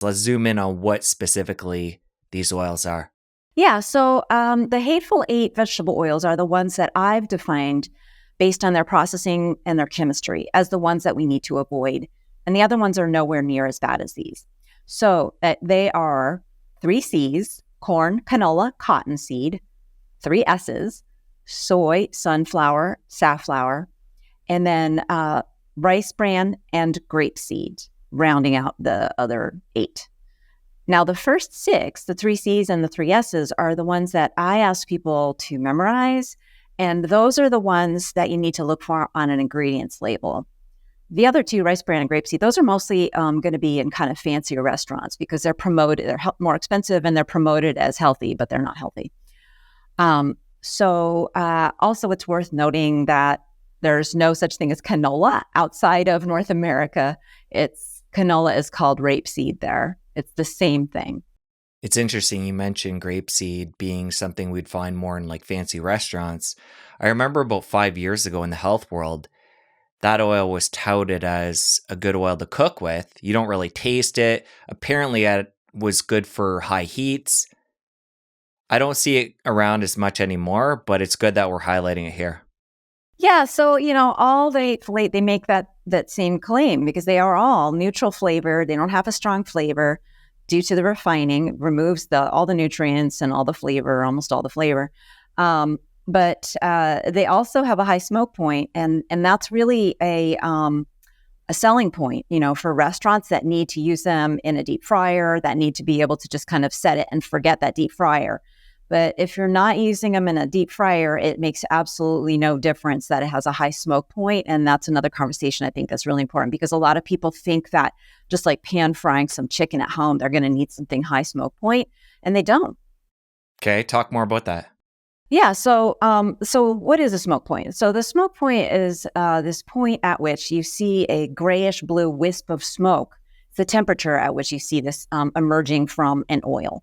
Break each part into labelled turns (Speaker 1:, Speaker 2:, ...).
Speaker 1: Let's zoom in on what specifically these oils are.
Speaker 2: Yeah, so the Hateful Eight vegetable oils are the ones that I've defined based on their processing and their chemistry as the ones that we need to avoid. And the other ones are nowhere near as bad as these. So they are 3 C's, corn, canola, cottonseed, 3 S's, soy, sunflower, safflower, and then rice bran and grapeseed, rounding out the other 8. Now, the first 6, the 3 C's and the 3 S's, are the ones that I ask people to memorize. And those are the ones that you need to look for on an ingredients label. The other 2, rice bran and grapeseed, those are mostly going to be in kind of fancier restaurants because they're promoted, they're more expensive and they're promoted as healthy, but they're not healthy. Also, it's worth noting that there's no such thing as canola outside of North America. Canola is called rapeseed there. It's the same thing.
Speaker 1: It's interesting you mentioned grapeseed being something we'd find more in like fancy restaurants. I remember about 5 years ago in the health world, that oil was touted as a good oil to cook with. You don't really taste it. Apparently it was good for high heats. I don't see it around as much anymore, but it's good that we're highlighting it here.
Speaker 2: Yeah, so, all the Hateful Eight, they make that same claim because they are all neutral flavor. They don't have a strong flavor due to the refining. It removes all the nutrients and all the flavor, almost all the flavor. But they also have a high smoke point, and that's really a selling point, for restaurants that need to use them in a deep fryer, that need to be able to just kind of set it and forget that deep fryer. But if you're not using them in a deep fryer, it makes absolutely no difference that it has a high smoke point. And that's another conversation I think that's really important because a lot of people think that just like pan frying some chicken at home, they're going to need something high smoke point, and they don't.
Speaker 1: Okay, talk more about that.
Speaker 2: Yeah. So what is a smoke point? So the smoke point is this point at which you see a grayish blue wisp of smoke. It's the temperature at which you see this emerging from an oil.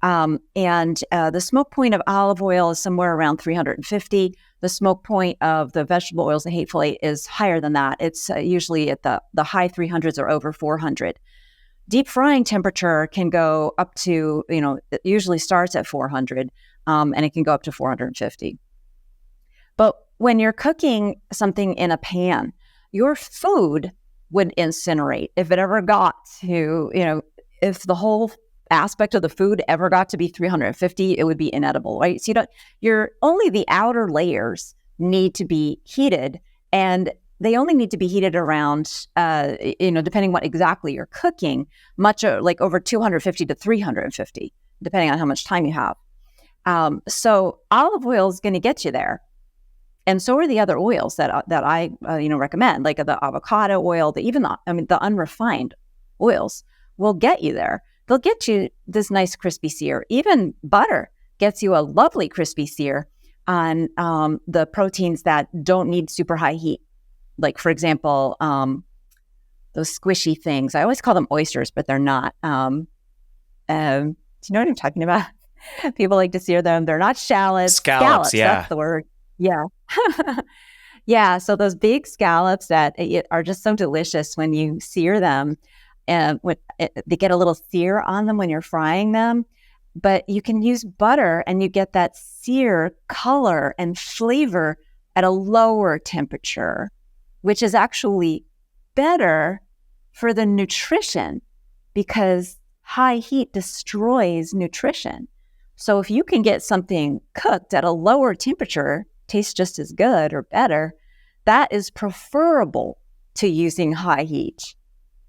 Speaker 2: And the smoke point of olive oil is somewhere around 350. The smoke point of the vegetable oils, the Hateful Eight, is higher than that. It's usually at the high 300s or over 400. Deep frying temperature can go up to, it usually starts at 400, and it can go up to 450. But when you're cooking something in a pan, your food would incinerate. If it ever got to, if the whole aspect of the food ever got to be 350, it would be inedible, right? So only the outer layers need to be heated, and they only need to be heated around, depending what exactly you're cooking, much like over 250 to 350, depending on how much time you have. So olive oil is going to get you there. And so are the other oils that I recommend, like the avocado oil, the unrefined oils will get you there. They'll get you this nice crispy sear. Even butter gets you a lovely crispy sear on the proteins that don't need super high heat. Like, for example, those squishy things. I always call them oysters, but they're not. Do you know what I'm talking about? People like to sear them. They're not shallots.
Speaker 1: Scallops, yeah.
Speaker 2: That's the word. Yeah. Yeah, so those big scallops that are just so delicious when you sear them. And they get a little sear on them when you're frying them, but you can use butter and you get that sear color and flavor at a lower temperature, which is actually better for the nutrition because high heat destroys nutrition. So if you can get something cooked at a lower temperature, tastes just as good or better, that is preferable to using high heat,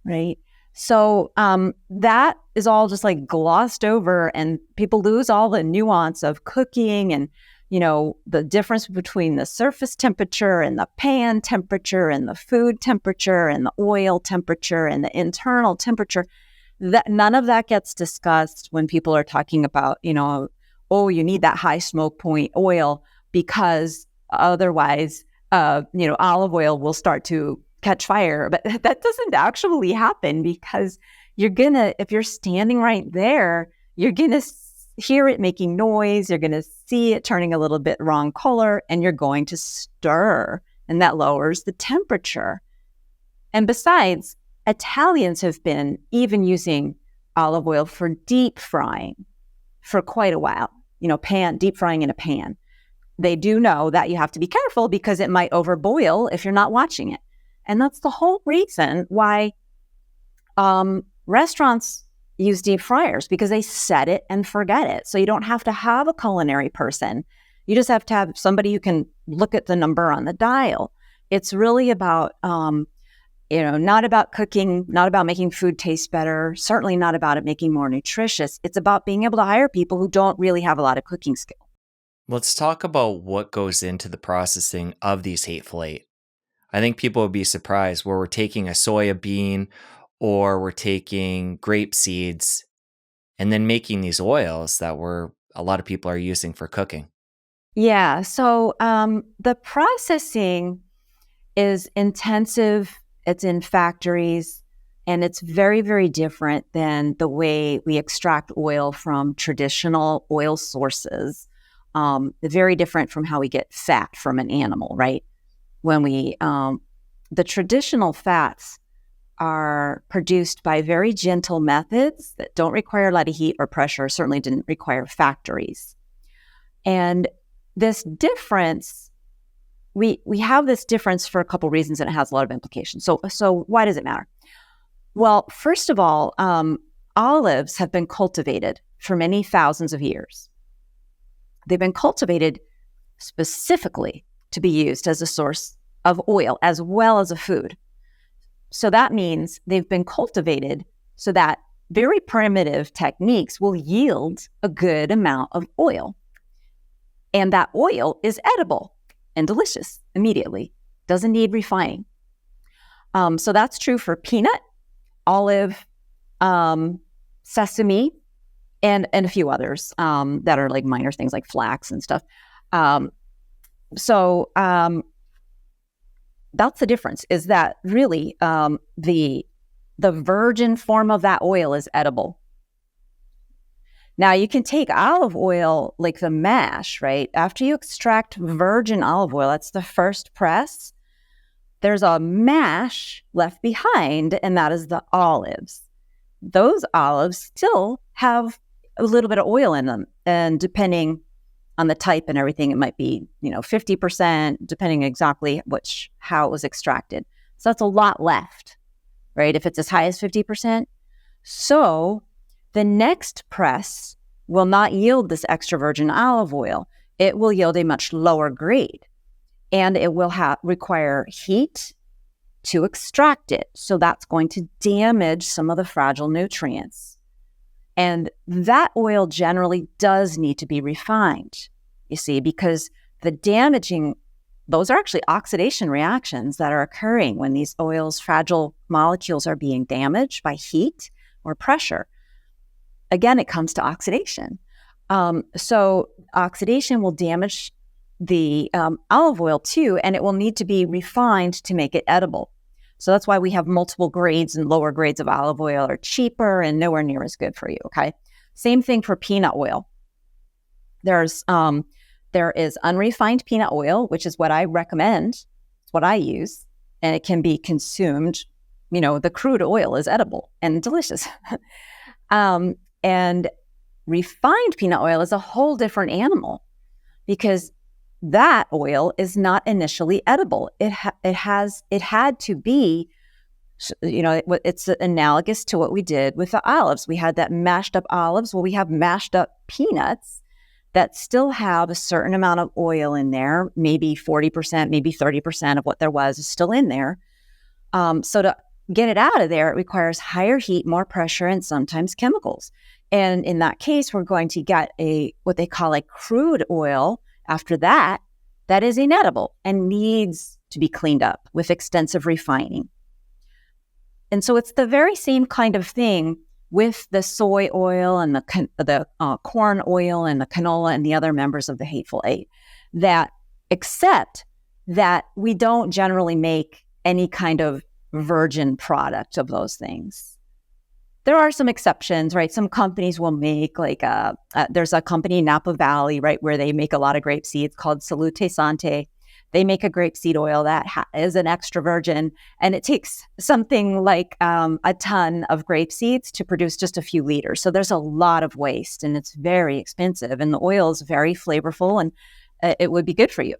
Speaker 2: right? So that is all just like glossed over, and people lose all the nuance of cooking and, the difference between the surface temperature and the pan temperature and the food temperature and the oil temperature and the internal temperature. That none of that gets discussed when people are talking about, you need that high smoke point oil because otherwise, olive oil will start to catch fire. But that doesn't actually happen because if you're standing right there, you're going to hear it making noise. You're going to see it turning a little bit wrong color, and you're going to stir, and that lowers the temperature. And besides, Italians have been even using olive oil for deep frying for quite a while, deep frying in a pan. They do know that you have to be careful because it might overboil if you're not watching it. And that's the whole reason why restaurants use deep fryers, because they set it and forget it. So you don't have to have a culinary person. You just have to have somebody who can look at the number on the dial. It's really about, not about cooking, not about making food taste better, certainly not about it making more nutritious. It's about being able to hire people who don't really have a lot of cooking skill.
Speaker 1: Let's talk about what goes into the processing of these Hateful Eight. I think people would be surprised where we're taking a soya bean or we're taking grape seeds and then making these oils that a lot of people are using for cooking.
Speaker 2: Yeah. So the processing is intensive. It's in factories, and it's very, very different than the way we extract oil from traditional oil sources. Very different from how we get fat from an animal, right? When the traditional fats are produced by very gentle methods that don't require a lot of heat or pressure, certainly didn't require factories. And this difference, we have this difference for a couple reasons, and it has a lot of implications. So why does it matter? Well, first of all, olives have been cultivated for many thousands of years. They've been cultivated specifically to be used as a source of oil as well as a food. So that means they've been cultivated so that very primitive techniques will yield a good amount of oil. And that oil is edible and delicious immediately. Doesn't need refining. So that's true for peanut, olive, sesame, and a few others that are like minor things like flax and stuff. So that's the difference, is that really the virgin form of that oil is edible. Now, you can take olive oil, like the mash, right? After you extract virgin olive oil, that's the first press, there's a mash left behind, and that is the olives. Those olives still have a little bit of oil in them. And depending on the type and everything, it might be, 50%, depending exactly how it was extracted. So that's a lot left, right? If it's as high as 50%. So the next press will not yield this extra virgin olive oil. It will yield a much lower grade, and it will require heat to extract it. So that's going to damage some of the fragile nutrients. And that oil generally does need to be refined, you see, because those are actually oxidation reactions that are occurring when these oils, fragile molecules, are being damaged by heat or pressure. Again, it comes to oxidation. So oxidation will damage the olive oil too, and it will need to be refined to make it edible. So that's why we have multiple grades, and lower grades of olive oil are cheaper and nowhere near as good for you, okay? Same thing for peanut oil. There is unrefined peanut oil, which is what I recommend. It's what I use, and it can be consumed. The crude oil is edible and delicious. And refined peanut oil is a whole different animal, because that oil is not initially edible. It had to be, it's analogous to what we did with the olives. We had that mashed up olives. Well, we have mashed up peanuts that still have a certain amount of oil in there, maybe 40%, maybe 30% of what there was is still in there. So to get it out of there, it requires higher heat, more pressure, and sometimes chemicals. And in that case, we're going to get what they call a crude oil. After that, that is inedible and needs to be cleaned up with extensive refining. And so it's the very same kind of thing with the soy oil and the corn oil and the canola and the other members of the Hateful Eight, except that we don't generally make any kind of virgin product of those things. There are some exceptions, right? Some companies will make there's a company in Napa Valley, right, where they make a lot of grape seeds called Salute Sante They make a grapeseed oil that is an extra virgin, and it takes something like a ton of grape seeds to produce just a few liters. So there's a lot of waste, and it's very expensive. And the oil is very flavorful, and it would be good for you.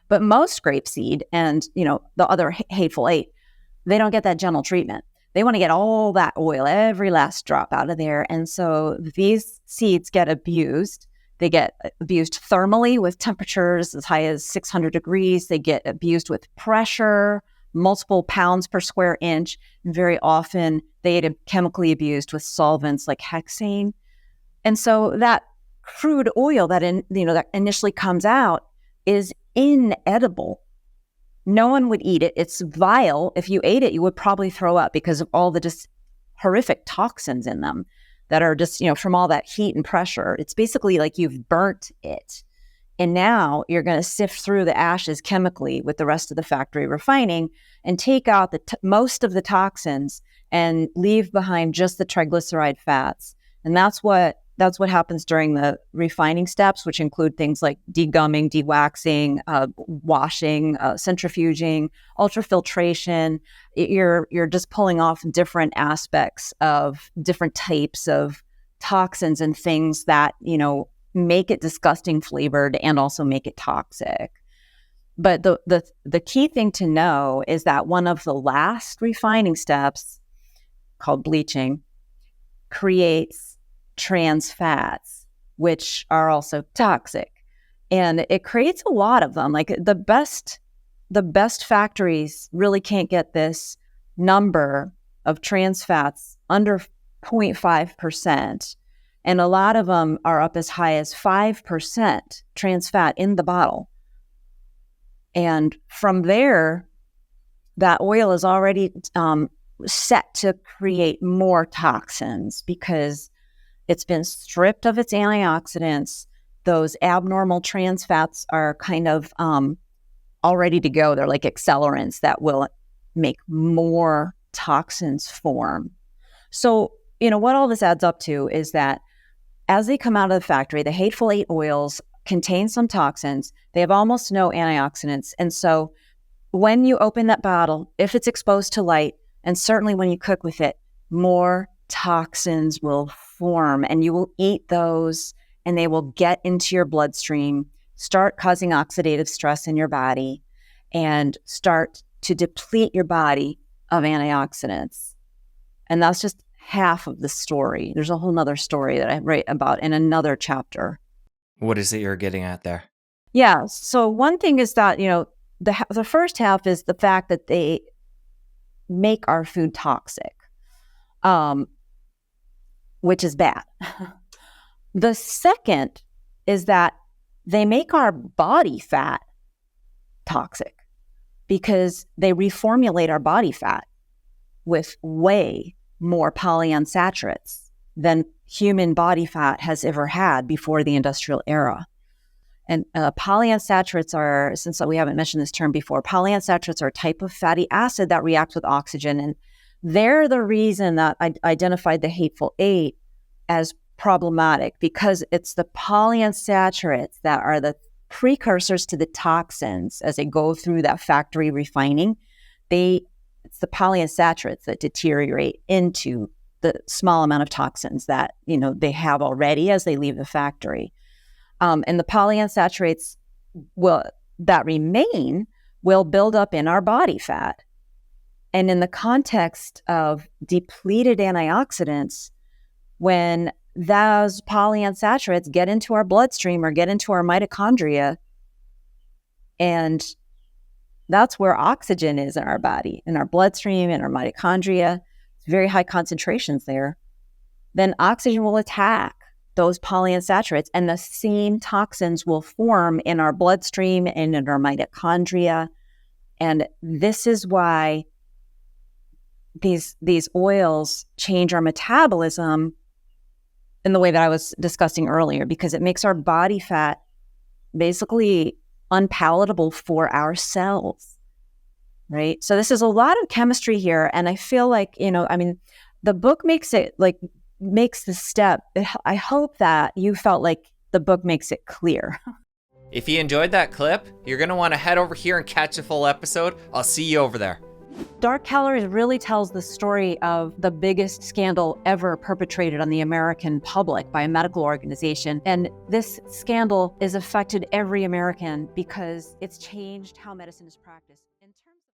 Speaker 2: But most grapeseed and the other hateful eight, they don't get that gentle treatment. They want to get all that oil, every last drop out of there. And so these seeds get abused. They get abused thermally with temperatures as high as 600 degrees. They get abused with pressure, multiple pounds per square inch. And very often they get chemically abused with solvents like hexane. And so that crude oil that that initially comes out is inedible. No one would eat it. It's vile. If you ate it, you would probably throw up because of all the just horrific toxins in them that are just, from all that heat and pressure. It's basically like you've burnt it. And now you're going to sift through the ashes chemically with the rest of the factory refining and take out most of the toxins and leave behind just the triglyceride fats. And that's what happens during the refining steps, which include things like degumming, dewaxing, washing, centrifuging, ultrafiltration. You're just pulling off different aspects of different types of toxins and things that, make it disgusting flavored and also make it toxic. But the key thing to know is that one of the last refining steps, called bleaching, creates trans fats, which are also toxic. And it creates a lot of them. Like the best factories really can't get this number of trans fats under 0.5%. And a lot of them are up as high as 5% trans fat in the bottle. And from there, that oil is already set to create more toxins because it's been stripped of its antioxidants. Those abnormal trans fats are kind of all ready to go. They're like accelerants that will make more toxins form. So, what all this adds up to is that as they come out of the factory, the hateful eight oils contain some toxins. They have almost no antioxidants. And so when you open that bottle, if it's exposed to light, and certainly when you cook with it, more toxins will form, and you will eat those and they will get into your bloodstream, start causing oxidative stress in your body, and start to deplete your body of antioxidants. And that's just half of the story. There's a whole nother story that I write about in another chapter.
Speaker 1: What is it you're getting at there?
Speaker 2: Yeah. So one thing is that, the first half is the fact that they make our food toxic, which is bad. The second is that they make our body fat toxic because they reformulate our body fat with way more polyunsaturates than human body fat has ever had before the industrial era. And polyunsaturates are, since we haven't mentioned this term before, polyunsaturates are a type of fatty acid that reacts with oxygen. And they're the reason that I identified the hateful eight as problematic, because it's the polyunsaturates that are the precursors to the toxins as they go through that factory refining. It's the polyunsaturates that deteriorate into the small amount of toxins that, they have already as they leave the factory. And the polyunsaturates that remain will build up in our body fat. And in the context of depleted antioxidants, when those polyunsaturates get into our bloodstream or get into our mitochondria, and that's where oxygen is in our body, in our bloodstream, in our mitochondria, very high concentrations there, then oxygen will attack those polyunsaturates, and the same toxins will form in our bloodstream and in our mitochondria. And this is why these oils change our metabolism in the way that I was discussing earlier, because it makes our body fat basically unpalatable for our cells, right? So this is a lot of chemistry here. And I feel like, the book makes the step. I hope that you felt like the book makes it clear.
Speaker 1: If you enjoyed that clip, you're going to want to head over here and catch a full episode. I'll see you over there.
Speaker 2: Dark Calories really tells the story of the biggest scandal ever perpetrated on the American public by a medical organization. And this scandal has affected every American because it's changed how medicine is practiced. In terms